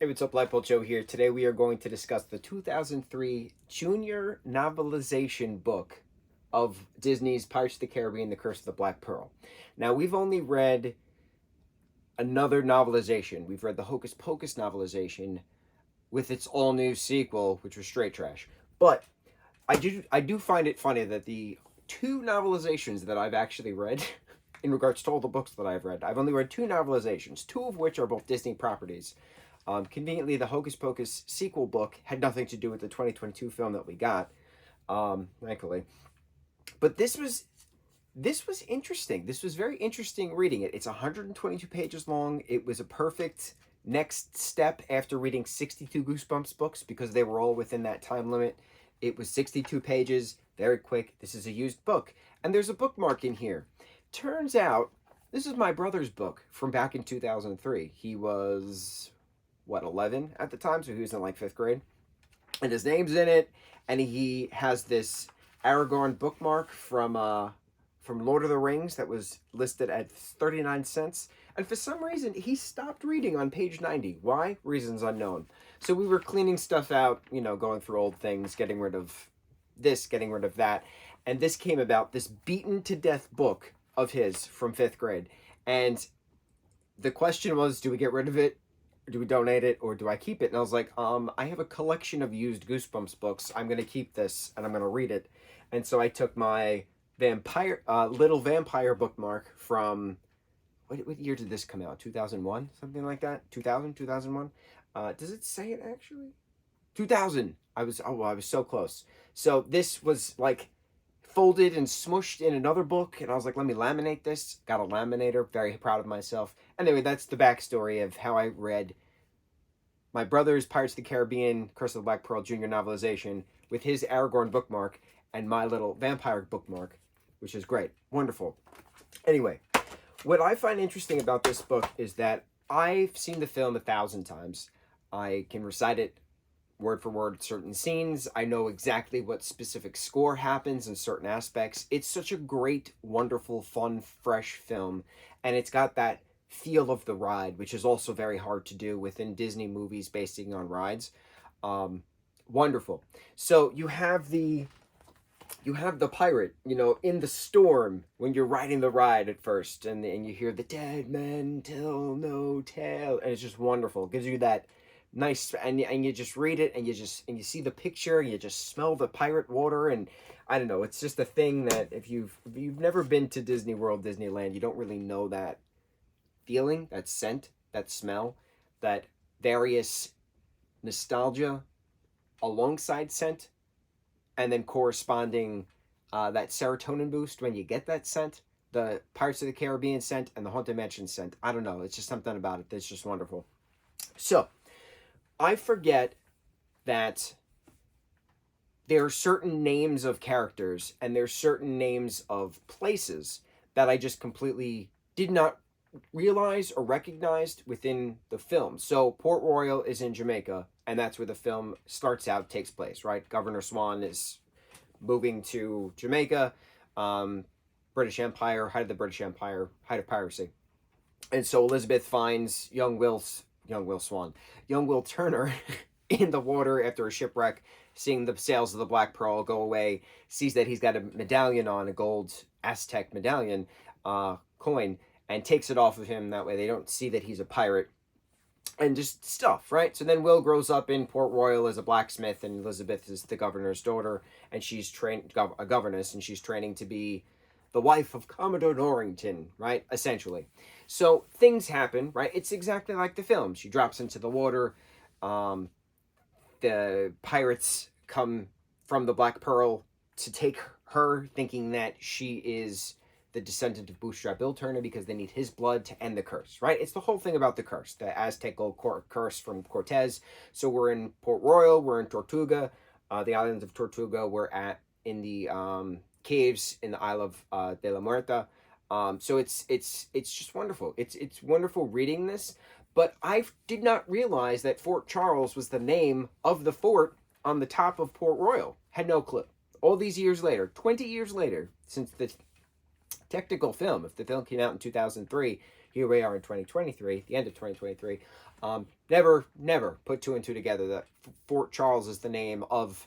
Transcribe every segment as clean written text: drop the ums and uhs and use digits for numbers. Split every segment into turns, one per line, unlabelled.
Hey, what's up, lightboltjoe here. Today we are going to discuss the 2003 junior novelization book of Disney's Pirates of the Caribbean, The Curse of the Black Pearl. Now, we've only read another novelization. We've read the Hocus Pocus novelization with its all-new sequel, which was straight trash. But I do find it funny that the two novelizations that I've actually read, in regards to all the books that I've read, I've only read two novelizations, two of which are both Disney properties. Conveniently, the Hocus Pocus sequel book had nothing to do with the 2022 film that we got, thankfully. But this was interesting. This was very interesting reading it. It's 122 pages long. It was a perfect next step after reading 62 Goosebumps books because they were all within that time limit. It was 62 pages, very quick. This is a used book. And there's a bookmark in here. Turns out, this is my brother's book from back in 2003. He was, 11 at the time, so he was in like 5th grade. And his name's in it, and he has this Aragorn bookmark from Lord of the Rings that was listed at 39 cents. And for some reason, he stopped reading on page 90. Why? Reasons unknown. So we were cleaning stuff out, going through old things, getting rid of this, getting rid of that. And this came about, this beaten to death book of his from 5th grade. And the question was, do we get rid of it? Do we donate it, or do I keep it? And I was like, I have a collection of used Goosebumps books. I'm going to keep this, and I'm going to read it. And so I took my Little Vampire bookmark from, what year did this come out? 2001? Something like that? 2000? 2001? Does it say it, actually? 2000! I was so close. So this was, like, folded and smushed in another book, and I was like, let me laminate this. Got a laminator, very proud of myself. Anyway, that's the backstory of how I read my brother's Pirates of the Caribbean, Curse of the Black Pearl Junior novelization with his Aragorn bookmark and my little vampire bookmark, which is great. Wonderful. Anyway, what I find interesting about this book is that I've seen the film 1,000 times. I can recite it word for word, certain scenes. I know exactly what specific score happens in certain aspects. It's such a great, wonderful, fun, fresh film. And it's got that feel of the ride, which is also very hard to do within Disney movies basing on rides. Wonderful. So you have the pirate, in the storm when you're riding the ride at first, and you hear the dead men tell no tale, and it's just wonderful. It gives you that nice, and you just read it, and you see the picture, and you just smell the pirate water, and I don't know, it's just a thing that if you've never been to Disney World, Disneyland, you don't really know that feeling, that scent, that smell, that various nostalgia alongside scent, and then corresponding that serotonin boost when you get that scent, the Pirates of the Caribbean scent and the Haunted Mansion scent. I don't know, it's just something about it that's just wonderful. So I forget that there are certain names of characters and there's certain names of places that I just completely did not realize or recognized within the film. So Port Royal is in Jamaica, and that's where the film starts out, takes place, right? Governor Swan is moving to Jamaica, British Empire, height of the British Empire, height of piracy. And so Elizabeth finds young Will Turner in the water after a shipwreck, seeing the sails of the Black Pearl go away, sees that he's got a medallion on, a gold Aztec medallion coin, and takes it off of him. That way they don't see that he's a pirate. And just stuff, right? So then Will grows up in Port Royal as a blacksmith, and Elizabeth is the governor's daughter, and she's a governess, and she's training to be the wife of Commodore Norrington, right? Essentially. So things happen, right? It's exactly like the film. She drops into the water. The pirates come from the Black Pearl to take her, thinking that she is the descendant of Bootstrap Bill Turner because they need his blood to end the curse, right? It's the whole thing about the curse, the Aztec gold curse from Cortez. So we're in Port Royal, we're in Tortuga, the islands of Tortuga. We're in the caves in the Isle of de la Muerta. So it's just wonderful. It's wonderful reading this, but I did not realize that Fort Charles was the name of the fort on the top of Port Royal. Had no clue. All these years later, 20 years later, since the technical film, if the film came out in 2003, here we are in 2023, the end of 2023. Never put two and two together that Fort Charles is the name of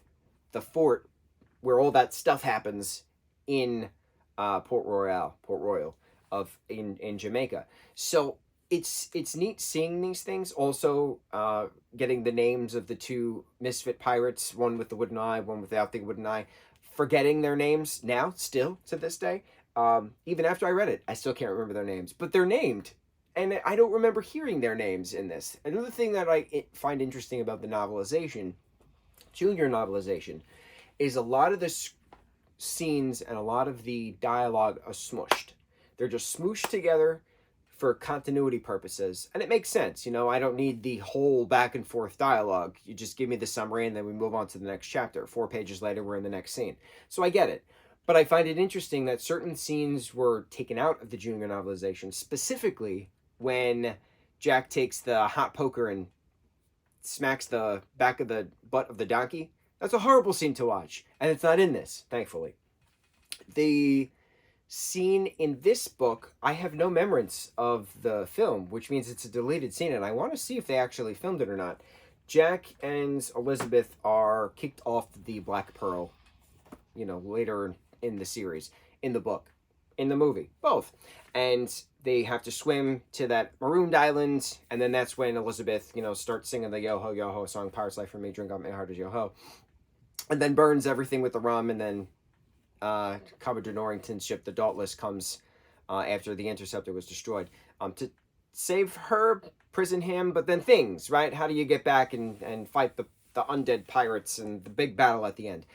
the fort where all that stuff happens in Port Royal in Jamaica. So it's neat seeing these things. Also, getting the names of the two misfit pirates, one with the wooden eye, one without the wooden eye. Forgetting their names now, still to this day. Even after I read it, I still can't remember their names, but they're named, and I don't remember hearing their names in this. Another thing that I find interesting about the novelization, junior novelization, is a lot of the scenes and a lot of the dialogue are smushed. They're just smooshed together for continuity purposes, and it makes sense. I don't need the whole back and forth dialogue. You just give me the summary and then we move on to the next chapter. 4 pages later, we're in the next scene. So I get it. But I find it interesting that certain scenes were taken out of the junior novelization, specifically when Jack takes the hot poker and smacks the back of the butt of the donkey. That's a horrible scene to watch, and it's not in this, thankfully. The scene in this book, I have no remembrance of the film, which means it's a deleted scene, and I want to see if they actually filmed it or not. Jack and Elizabeth are kicked off the Black Pearl, later in the series, in the book, in the movie, both. And they have to swim to that marooned island, and then that's when Elizabeth, starts singing the Yo Ho Yo Ho song, Pirate's Life for Me, Drink Up My Heart is Yo Ho, and then burns everything with the rum, and then Commodore Norrington's ship, the Dauntless, comes after the Interceptor was destroyed to save her, prison him, but then things, right? How do you get back and fight the undead pirates and the big battle at the end?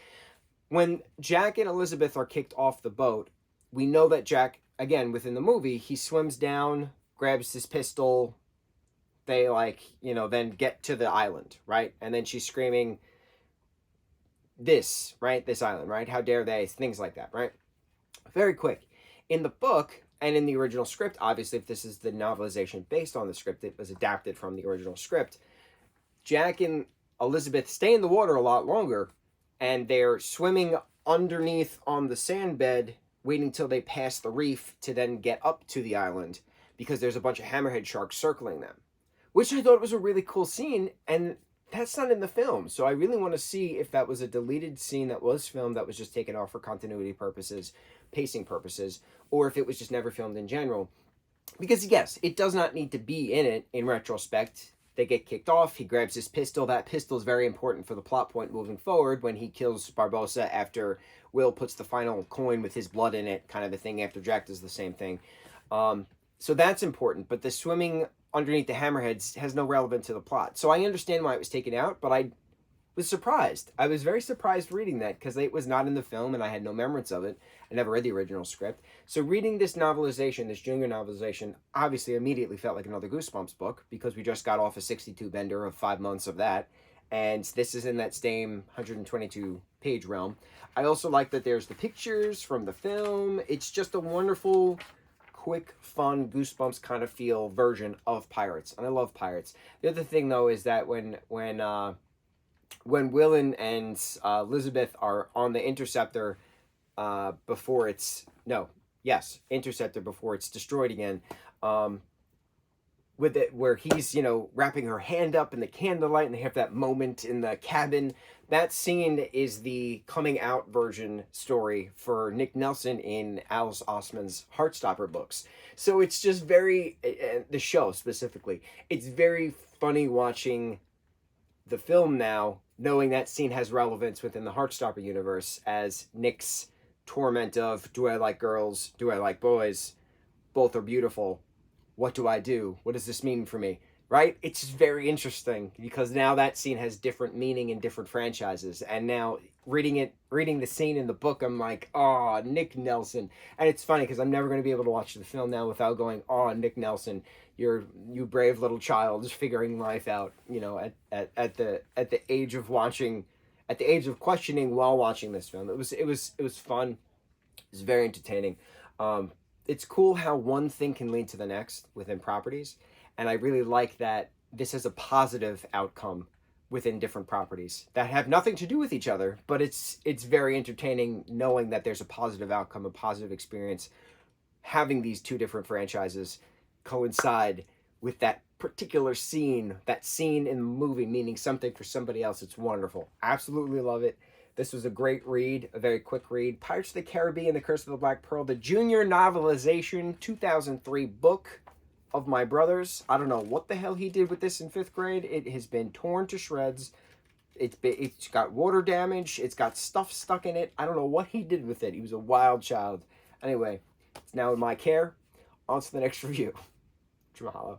When Jack and Elizabeth are kicked off the boat, we know that Jack, again, within the movie, he swims down, grabs his pistol, they then get to the island, right? And then she's screaming, this island, right? How dare they? Things like that, right? Very quick. In the book and in the original script, obviously, if this is the novelization based on the script, it was adapted from the original script. Jack and Elizabeth stay in the water a lot longer, and they're swimming underneath on the sand bed, waiting till they pass the reef to then get up to the island, because there's a bunch of hammerhead sharks circling them, which I thought was a really cool scene, and that's not in the film. So I really want to see if that was a deleted scene that was filmed that was just taken off for continuity purposes, pacing purposes, or if it was just never filmed in general. Because yes, it does not need to be in it in retrospect. They get kicked off, he grabs his pistol. That pistol is very important for the plot point moving forward when he kills Barbossa after Will puts the final coin with his blood in it, kind of a thing, after Jack does the same thing. So that's important, but the swimming underneath the hammerheads has no relevance to the plot. So I understand why it was taken out, but I was surprised. I was very surprised reading that because it was not in the film and I had no remembrance of it. I never read the original script. So reading this novelization, this junior novelization, obviously immediately felt like another Goosebumps book because we just got off a 62 bender of 5 months of that. And this is in that same 122 page realm. I also like that there's the pictures from the film. It's just a wonderful, quick, fun, Goosebumps kind of feel version of Pirates, and I love Pirates. The other thing, though, is that when Will and Elizabeth are on the Interceptor Interceptor before it's destroyed again, with it where he's wrapping her hand up in the candlelight, and they have that moment in the cabin. That scene is the coming out version story for Nick Nelson in Alice Osman's Heartstopper books. So it's just very, the show specifically, it's very funny watching the film now, knowing that scene has relevance within the Heartstopper universe as Nick's torment of, do I like girls? Do I like boys? Both are beautiful. What do I do? What does this mean for me? Right? It's very interesting because now that scene has different meaning in different franchises. And now reading the scene in the book, I'm like, oh, Nick Nelson. And it's funny because I'm never going to be able to watch the film now without going, oh, Nick Nelson, you brave little child just figuring life out, at the age of watching, at the age of questioning while watching this film. It was fun. It was very entertaining. It's cool how one thing can lead to the next within properties. And I really like that this has a positive outcome within different properties that have nothing to do with each other, but it's very entertaining knowing that there's a positive outcome, a positive experience, having these two different franchises coincide with that particular scene, that scene in the movie meaning something for somebody else. It's wonderful. Absolutely love it. This was a great read, a very quick read. Pirates of the Caribbean, The Curse of the Black Pearl, the junior novelization, 2003 book of my brother's. I don't know what the hell he did with this in 5th grade. It has been torn to shreds. It's got water damage. It's got stuff stuck in it. I don't know what he did with it. He was a wild child. Anyway, it's now in my care. On to the next review. Mahalo.